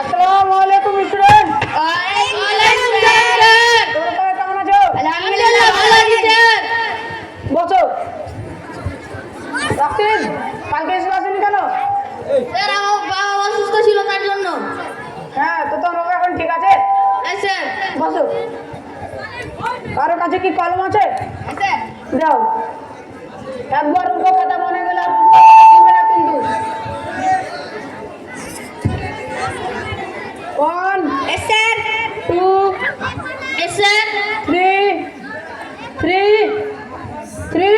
আসসালামু আলাইকুম স্টুডেন্ট। কেমন আছো? বসো। রাফিজ, কালকে স্কুল আসেনি কেন? অসুস্থ ছিল তার জন্য। হ্যাঁ, তো তোর বাবা এখন ঠিক আছে? স্যার। বসো। কারো কাছে কি কলম আছে? স্যার। যাও। একবার উল্টো কথা মনে গেলে আর উল্টো কথা শুনবে না কিন্তু। One, sir. Two, sir. Three, three, three.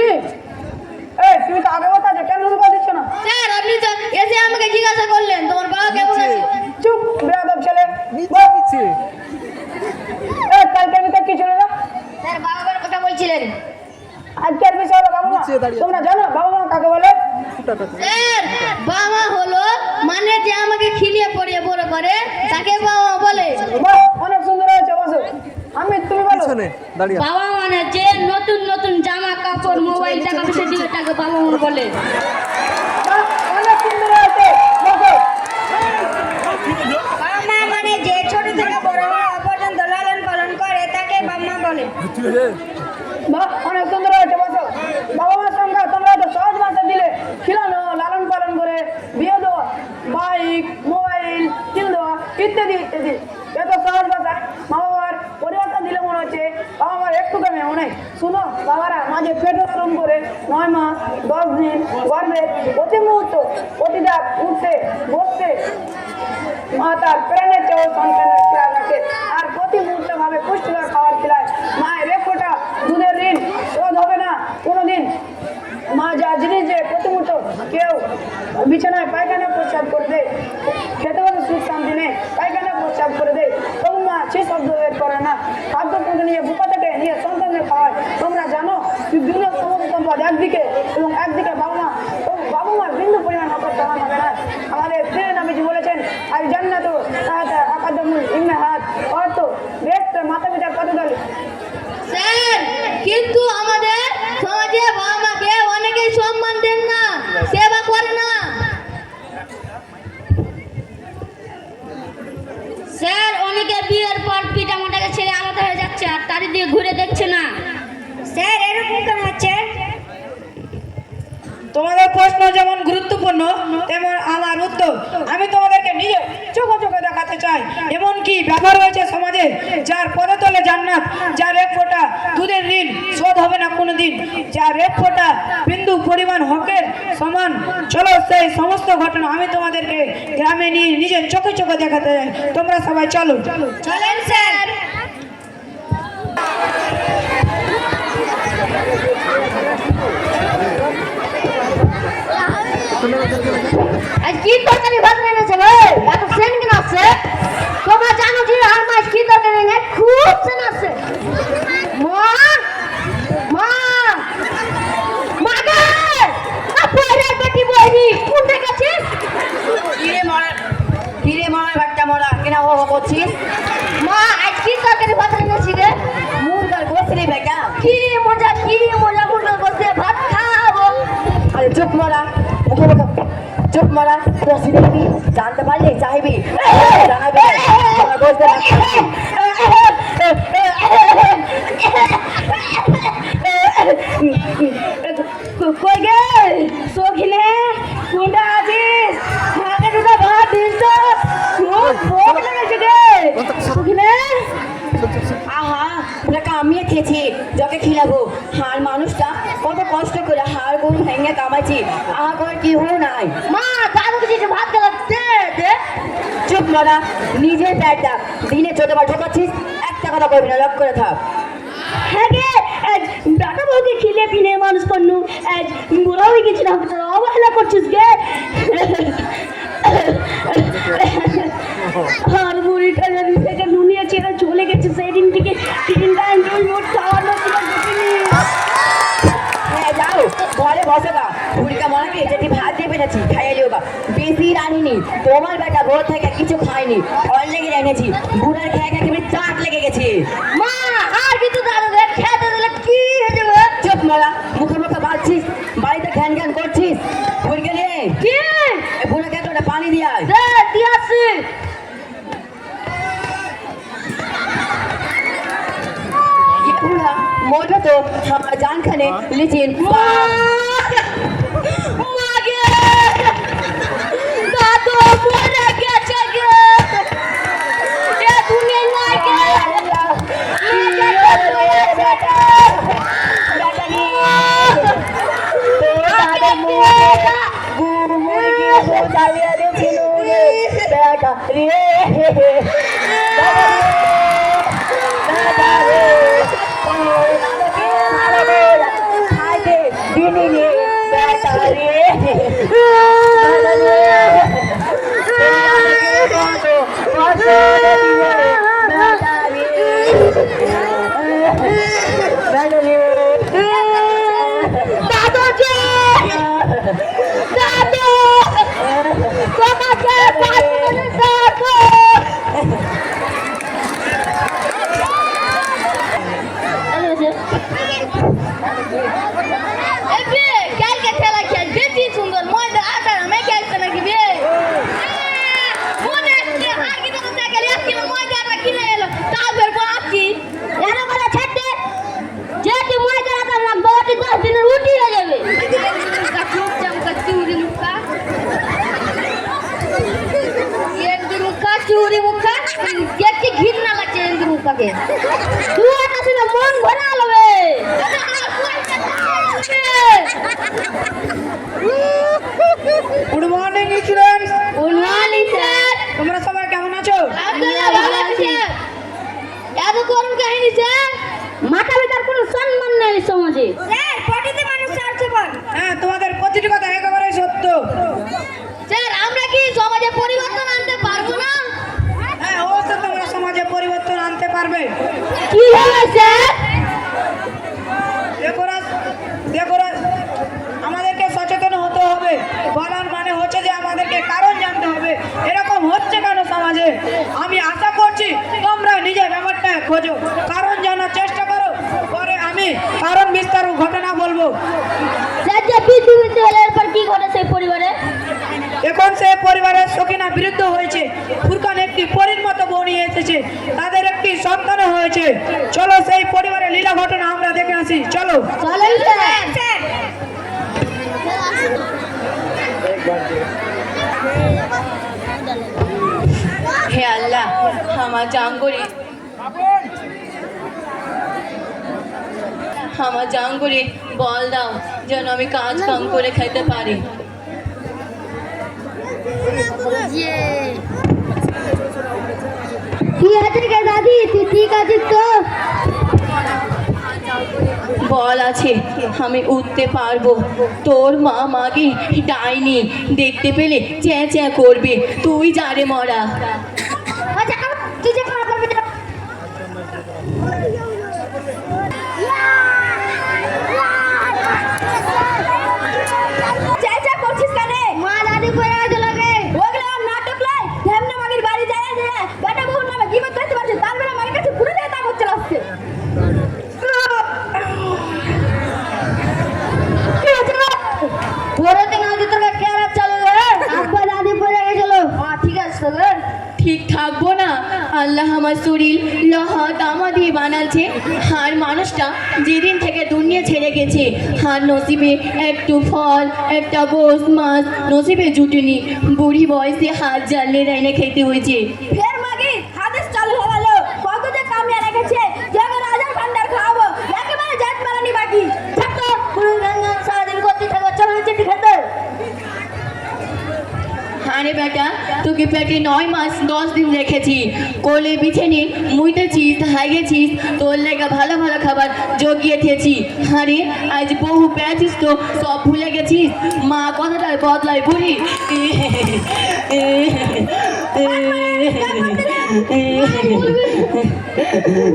এই তুমি তো আগে কথা আছে, কেন উল্টো দিচ্ছ না? স্যার আপনি তো এসে আমাকে জিজ্ঞাসা করলেন তোমার বাবা কেমন আছে। চুপ, বেয়াদব ছেলে। কালকে আমি কি ছিল না? স্যার বাবার কথা বলছিলেন। আজকের বিষয় হলো বাবা মা। তোমরা জানো বাবা মা কাকে বলে? স্যার বাবা হলো মানে যে আমাকে খিলিয়ে পড়িয়ে বড় করে তাকে বাবা মা বলে। বাহ, অনেক সুন্দর হয়েছে, বসো। আমি তুমি বলো। বাবা মানে যে নতুন নতুন জামা কাপড় মোবাইল টাকা পয়সা দিলে তাকে বাবা মা বলে। বাহ, অনেক সুন্দর হয়েছে, বসো। বাবা মা মানে যে ছোট থেকে বড় হওয়া পর্যন্ত লালন পালন করে তাকে বাবা মা বলে। বাহ, অনেক সুন্দর হয়েছে, বসো। বাবা মার সঙ্গে তোমরা তো সহজ ভাষা দিলে, খিলানো, লালন পালন করে বিয়ে দেওয়া, বাইক, মোবাইল কিনে দেওয়া ইত্যাদি ইত্যাদি। এত সহজ ভাষা মা বাবার পরিভাষা দিলে মনে হচ্ছে বাবা মার একটু কমে মনে। শুনো বাবারা মাঝে পেট গরম করে 9 মাস 10 দিন গর্ভে প্রতি মুহূর্ত প্রতিটা উঠতে বসতে মা তার প্রাণের চেয়েও সন্তানের খেয়াল রাখে আর প্রতি মুহূর্তে ভাবে পুষ্টিকর খাবার খিলায়। মায়ের এক ফোঁটা দুধের ঋণ শোধ হবে না কোনোদিন। মা যা জিনিস যে প্রতি মুহূর্ত কেউ বিছানায় পায়খানা প্রস্রাব করে দেয়, খেতে বসে সুখ শান্তি নেই, পায়খানা প্রস্রাব করে দেয়, তবু মা সে শব্দ বের করে না। খাদ্য পুঁতে নিয়ে বুকা থেকে নিয়ে সন্তানদের খাওয়ায়। তোমরা জানো বিভিন্ন সমস্ত সম্পদ একদিকে এবং একদিকে বাবা মা, বাবা মার বিন্দু পরিমাণ অপর সমান হবে না। আমাদের প্রিয় নবীজি বলেছেন আর জান্নাত তাহাতা আকাদমুল ইন্নাহাত, অর্থ বেস্ট মাতা পিতার পদতলে। স্যার কিন্তু আমাদের সমাজে বাবা মাকে অনেকেই সম্মান দেন না, সেবা করে না। স্যার অনেকে বিয়ের পর পিতা মাতাকে ছেড়ে আলাদা হয়ে যাচ্ছে আর তারি দিয়ে ঘুরে দেখছে না। স্যার এরকম কেন হচ্ছে? তোমাদের প্রশ্ন যেমন গুরুত্বপূর্ণ তেমন আমার উত্তর আমি তোমাদেরকে নিজে চোখে চোখে দেখাতে চাই। এমন কি ব্যাপার হয়েছে সমাজে যার পদতলে জান্নাত, যার এক ফোঁটা দুধের ঋণ শোধ হবে না কোনোদিন, যার এক ফোঁটা বিন্দু পরিমাণ হকের সমান। চলো সেই সমস্ত ঘটনা আমি তোমাদেরকে গ্রামে নিয়ে নিজের চোখে চোখে দেখাতে চাই। তোমরা সবাই চলো। চলেন স্যার। আজ কি তরকারি ভাত এনেছে ভাই? এত সেন কেন আছে? তোমরা জানো যে আর মাছ কি তরকারি এনে খুব সেন আছে। মা মা মাগে আপরে বেটি বইনি কোনটা গেছিস? কিরে মার বাচ্চা মরা কেনা ও করছিস? মা আজ কি তরকারি ভাত এনেছি রে? মুরগার গোসলি বেটা। কি মজা মুরগা বসে ভাত খাবো। আরে চুপ মরা, মুখে মুখে চুপ মরা। রসি দেখবি জানতে পারলে চাইবি জানাবি আমার গোসলে কই গে সখিনে কোনটা আছিস? আমাকে দুটো ভাত দিস তো। ভোগ লেগেছে গে সখিনে। আহা ওটাকে আমি খেয়েছি যাকে খিলাবো। হার মানুষটা কত কষ্ট করে হাড় গরু ভেঙে কামাইছি, আহা করে কি হলো নাই। মা দাদু কিছু ভাত গেল দে দে। চুপ মরা, নিজের পেটটা দিনে 14 বার ঢোকাচ্ছিস, একটা কথা কইবি না, লক করে থাক। হ্যাঁ গে দাদা বউকে খিলে পিনে মানুষ করনু বুড়া হয়ে গেছি না অবহেলা করছিস গে। আর বুড়িটা যদি থেকে নুনিয়া ছেড়ে চলে গেছে সেই দিন থেকে 3 টাইম তুই মোট খাওয়ানো ছিল দেখিনি। হ্যাঁ যাও ঘরে বসে গা, বুড়িকা মরাকে যেটি ভাত দিয়ে পেরেছি খাইয়ে লিও গা। বেশি রানিনি, তোমার বেটা ভোর থেকে কিছু খায়নি, অলরেডি এনেছি। বুড়ার খেয়ে খেয়ে চাট লেগে গেছে। মা আর কিছু দাদা খেতে দিলে কি হয়ে যাবে? চুপ মরা, মুখে মুখে বাদ যাচ্ছিস বাড়িতে ঘ্যান ঘ্যান করছিস ফুলকে নিয়ে কি এই বুড়াকে একটা পানি দিয়ে আয় দে দিয়ে আসছি ये पूरा मोटा तो हमारा जान खाने लेकिन মাগে দাদু মরে গেছে গে এ দুনিয়া নাই গে দাদু জি দাদু তোমাকে পাঠিয়ে দাদু এবে কালকে খেলা খেল বেশি সুন্দর মজা আটা আমি খেলতে নাকি বে মনে আছে আগে তো দেখলে আজকে মজা আটা কিনে এলো তারপর বাকি এর কথা ছাড়তে যে তুই মজা আটা না বড়টি 10 দিনের উঠি হয়ে যাবে কাচুক চামকা চুরি মুখা এন্দ্র মুখা চুরি মুখা দেখতে ঘৃণা লাগছে এন্দ্র মুখাকে তুই এটা ছিল মন ভরা লবে good morning students, good morning sir তোমরা সবাই কেমন আছো? আলহামদুলিল্লাহ ভালো আছি স্যার এত করুণ কাহিনী স্যার মাথা ভিতর কোনো সম্মান নেই সমাজে স্যার পটিতে মানুষ চাচ্ছে বল হ্যাঁ, তোমাদের প্রতিটি কথা একেবারে সত্য। স্যার আমরা কি সমাজে পরিবর্তন আনতে পারবো না হ্যাঁ, অবশ্যই তোমরা সমাজে পরিবর্তন আনতে পারবে। কি হবে স্যার দেখো রাজ, আমাদেরকে সচেতন হতে হবে। বলার মানে হচ্ছে যে আমাদেরকে কারণ জানতে হবে এরকম হচ্ছে কেন সমাজে। আমি আশা করছি তোমরা নিজের ব্যাপারটা খোঁজো, কারণ জানার চেষ্টা করো, পরে আমি কারণ বিস্তার ঘটনা বলবো। স্যার যে বিদ্যুৎ হলে এরপর কি ঘটেছে পরিবারে এখন সে পরিবারের সকিনা বিরুদ্ধ হয়েছে। ফুরকান একটি পরীর মতো বউ নিয়ে এসেছে, তাদের একটি সন্তান হয়েছে। চলো সেই পরিবারের লীলা ঘটনা আমরা দেখে আসি, চলো। চলেন স্যার হে আল্লাহ আমার জাঙ্গুরি বল দাও যেন আমি কাজ কাম করে খাইতে পারি। কি আছে কে দাদি তুই ঠিক আছিস তো বল আছে আমি উঠতে পারবো। তোর মা মাকে ডাইনি দেখতে পেলে চ্যাঁ চ্যাঁ করবে, তুই যারে মরা। আচ্ছা তুই যে খারাপ করবি চেঁচা করছিস কেন মা দাদি কইরা চলে গে ওগুলো নাটক লাই হেমনা মাগির বাড়ি যায় যায় বেটা বহু নামে জীবন করতে পারছে তার বেলা মাগির কাছে পুরো দিয়ে দাম হচ্ছে আসছে তোরে দিন আগে তোর কেরা চলে রে আব্বা দাদি পড়ে গেছিল ঠিক আছে তো ঠিক থাকবো না? আল্লাহ আমার শরীর লোহা তামা দিয়ে বানাচ্ছে। আর মানুষটা যেদিন থেকে দুনিয়া ছেড়ে গেছে, আর নসিবে একটু ফল একটা গোস মাছ নসিবে জুটেনি। বুড়ি বয়সে হাত জ্বালিয়ে এনে খেতে হয়েছে। ফের মাগি হাদিস চালু হয়ে গেল কততে কামিয়ে রেখেছে যেমন রাজার ভান্ডার খাওয়াবো একেবারে জাত মারানি বাকি থাকতো পুরো গাঙ্গা সারাদিন করতে থাকো চলো চেটি খেতে আরে বেটা তোকে পেটে 9 মাস 10 দিন রেখেছি, কোলে বিছানে মুইতেছিস হাগেছিস, তোর লেগা ভালো ভালো খাবার জগিয়েছি। আরে আজ বহু পেয়েছিস তো সব ভুলে গেছিস। মা কথাটাই বদলাই বুড়ি।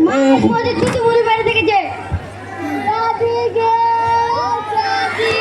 মা বলে কিছু বলে বাড়ি থেকে যে দাদি গে দাদি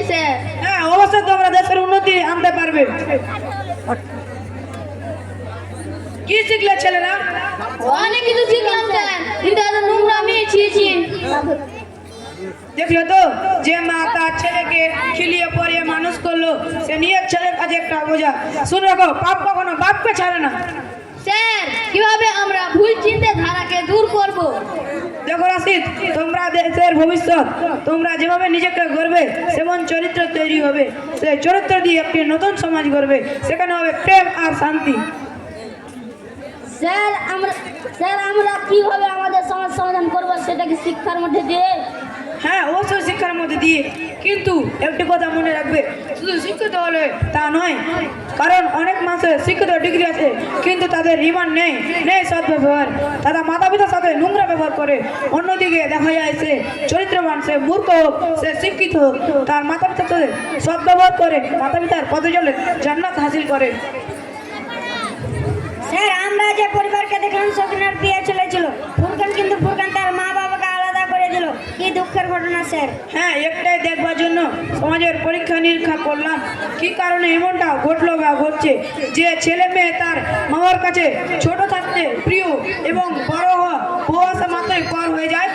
চাই স্যার। হ্যাঁ অবশ্যই তোমরা দেশের উন্নতি আনতে পারবে। কি শিখলে ছেলেরা? অনেক কিছু শিখলাম স্যার, কিন্তু এত নোংরামি ছিছি। দেখলো তো, যে মা তার ছেলেকে খিলিয়ে পরিয়ে মানুষ করলো, সে নিজের ছেলের কাছে একটা বোঝা। শুনে রাখো, পাপ কখনো বাপকে ছাড়ে না। স্যার, কিভাবে আমরা ভুল চিন্তাধারাকে দূর করব? দেখো রাশিদ, তোমরা দেশের ভবিষ্যৎ। তোমরা যেভাবে নিজেকে গড়বে, সেমন চরিত্র তৈরি হবে। সেই চরিত্র দিয়ে একটি নতুন সমাজ গড়বে, সেখানে হবে প্রেম আর শান্তি। স্যার আমরা কিভাবে আমাদের সমাজ সমাধান করব সেটা কি শিক্ষার মধ্যে দিয়ে? হ্যাঁ অবশ্যই শিক্ষার মধ্যে দিয়ে, কিন্তু একটি কথা মনে রাখবে, শুধু শিক্ষিত হলে তা নয়। কারণ অনেক মানুষের শিক্ষিত ডিগ্রি আছে, কিন্তু তাদের রিমান নেই সৎ ব্যবহার। তারা মাতা পিতার সাথে নোংরা ব্যবহার করে। অন্যদিকে দেখা যায় সে চরিত্রবান, সে মূর্খ হোক, সে শিক্ষিত হোক, তার মাতা পিতার সাথে সৎ ব্যবহার করে মাতা পিতার পথে চলে জান্নাত হাসিল করে। স্যার, আমরা যে পরিবারকে দেখলাম সকিনার বিয়ে চলেছিল, ফুরকান কিন্তু ফুরকান তার মা বাবাকে আলাদা করে দিল। কি দুঃখের ঘটনা স্যার। হ্যাঁ, একটাই দেখবার জন্য সমাজের পরীক্ষা নিরীক্ষা করলাম, কি কারণে এমনটা ঘটলো বা ঘটছে। যে ছেলে মেয়ে তার মামার কাছে ছোট থাকতে প্রিয় এবং বড় হওয়া বয়সে মাত্রই পর হয়ে যায়।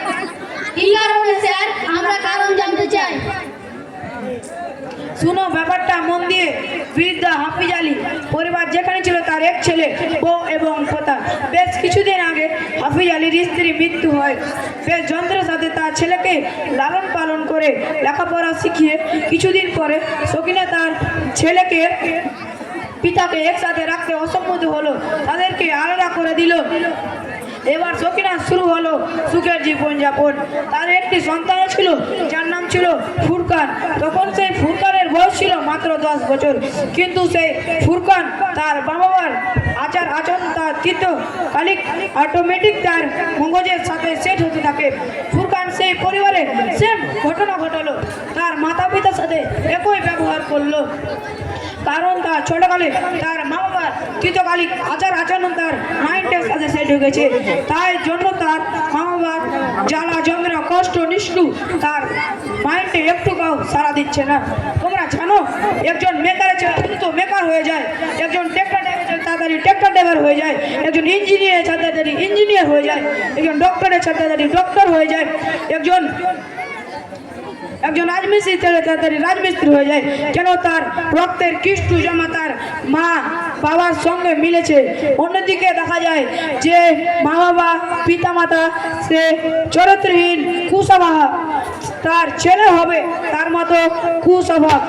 কি কারণে স্যার? আমরা কারণ জানতে চাই। শুনো ব্যাপারটা মন দিয়ে। বৃদ্ধা হাফিজ আলী পরিবার যেখানে ছিল, তার এক ছেলে, বউ এবং পোতা। বেশ কিছুদিন আগে হাফিজ আলীর স্ত্রী মৃত্যু হয়। বেশ যন্ত্রের সাথে তার ছেলেকে লালন পালন করে লেখাপড়া শিখিয়ে কিছুদিন পরে সকিনা তার ছেলেকে পিতাকে একসাথে রাখতে অসম্মত হলো, তাদেরকে আলাদা করে দিল। এবার সকিনা শুরু হলো সুখের জীবনযাপন। তার একটি সন্তান ছিল, যার নাম ছিল ফুরকান। তখন সেই ফুরকানের বয়স ছিল মাত্র 10 বছর। কিন্তু সেই ফুরকান তার বাবা মার আচার আচরণ, তার কালিক অটোমেটিক তার মগজের সাথে সেট হতে থাকে। ফুরকান সেই পরিবারে সেম ঘটনা ঘটালো, তার মাতা পিতার সাথে একই ব্যবহার করলো। কারণ তার ছোটকালে তার মা বাবার কৃতকালিক আচার আচরণ তার মাইন্ডের সাথে সেট হয়ে গেছে। তাই জন্য তার মা বাবার জ্বালা জমেরা কষ্ট নিষ্ঠু তার মাইন্ডে একটু সারা দিচ্ছে না। তোমরা জানো, একজন মেকারের ছেলে দ্রুত মেকার হয়ে যায়, একজন ট্রাক্টর ড্রাইভার তাড়াতাড়ি ট্রাক্টর ড্রাইভার হয়ে যায়, একজন ইঞ্জিনিয়ার তাড়াতাড়ি ইঞ্জিনিয়ার হয়ে যায়, একজন ডক্টরের তাড়াতাড়ি ডক্টর হয়ে যায়, একজন রাজমিস্ত্রি তাড়াতাড়ি রাজমিস্ত্রি হয়ে যায়। কেন? তার রক্তের কৃষ্ণ জমা তার মা বাবার সঙ্গে মিলেছে। অন্যদিকে দেখা যায় যে মা বাবা পিতা মাতা সে চরিত্রহীন কুস্বভাব, তার ছেলে হবে তার মতো কুস্বভাব।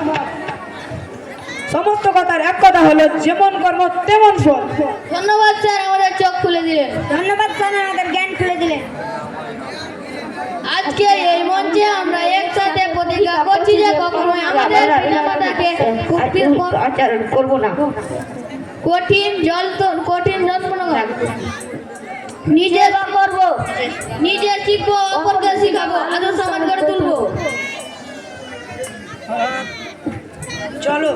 সমস্ত কথার এক কথা হলো, যেমন কর্ম তেমন ফল। ধন্যবাদ স্যার, আমাদের চোখ খুলে দিলেন। ধন্যবাদ স্যার, আমাদের জ্ঞান খুলে দিলেন। আজকে এই মঞ্চে আমরা একসাথে প্রতিজ্ঞা করছি যে কখনোই আমাদের পিতামাতাকে আচরণ করবো না। কঠিন যন্ত্রণা নিজে করবো, নিজে শিখবো, অপরকে শিখাবো, আদর্শ সমাজ গড়ে তুলবো। চলো।